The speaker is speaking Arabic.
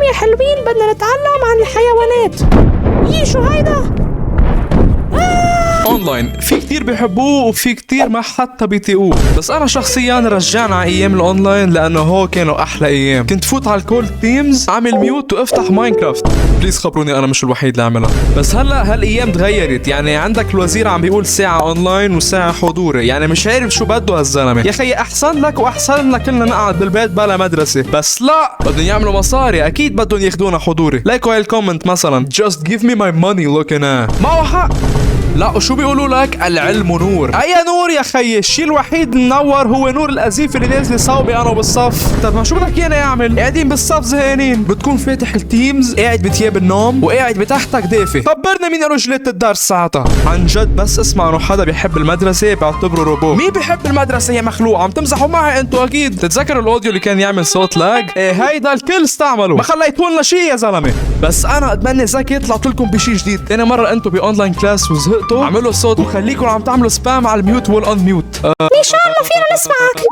يا حلوين بدنا نتعلم عن الحيوانات. شو هيدا؟ اونلاين في كتير بيحبوه وفي كتير ما حتى بيطيقوه، بس انا شخصيا رجعنا على ايام الاونلاين لانه هو كانوا احلى ايام. كنت فوت على الكول تيمز، اعمل ميوت وافتح ماينكرافت. بليز خبروني انا مش الوحيد اللي عملها. بس هلا هالايام تغيرت، يعني عندك الوزير عم بيقول ساعه اونلاين وساعه حضوري، يعني مش عارف شو بده هالزلمه. يا اخي احسن لك واحسن لنا كلنا نقعد بالبيت بلا مدرسه، بس لا بدهم يعملوا مصاري، اكيد بدهم ياخذونا حضوري. لايك هاي الكومنت مثلا just give me my money looking at. ما هو حق. لا وشو بيقولوا لك؟ العلم نور. اي نور يا خيي؟ الشيء الوحيد منور هو نور الازيف اللي نازل صوبي انا وبالصف. طب ما شو بدك اياني اعمل؟ قاعدين بالصف زهقانين، بتكون فاتح التيمز قاعد بثياب النوم وقاعد بتحتك دافي. خبرنا مين رجلة الدرس ساعتها. عن جد بس اسمع انه حدا بيحب المدرسه بعتبره روبو. مين بيحب المدرسه يا مخلوق؟ عم تمزحوا معي انتوا اكيد. تتذكروا الاوديو اللي كان يعمل صوت لاج؟ ايه هيدا الكل استعمله، ما خليتوا لنا شيء يا زلمه. بس انا اتمنى ذكي طلعت لكم بشيء جديد. ثاني مره انتوا باونلاين كلاس وزهقتوا اعملوا صوت وخليكم عم تعملوا سبام على الميوت والان ميوت. مشان ما فينا نسمعك.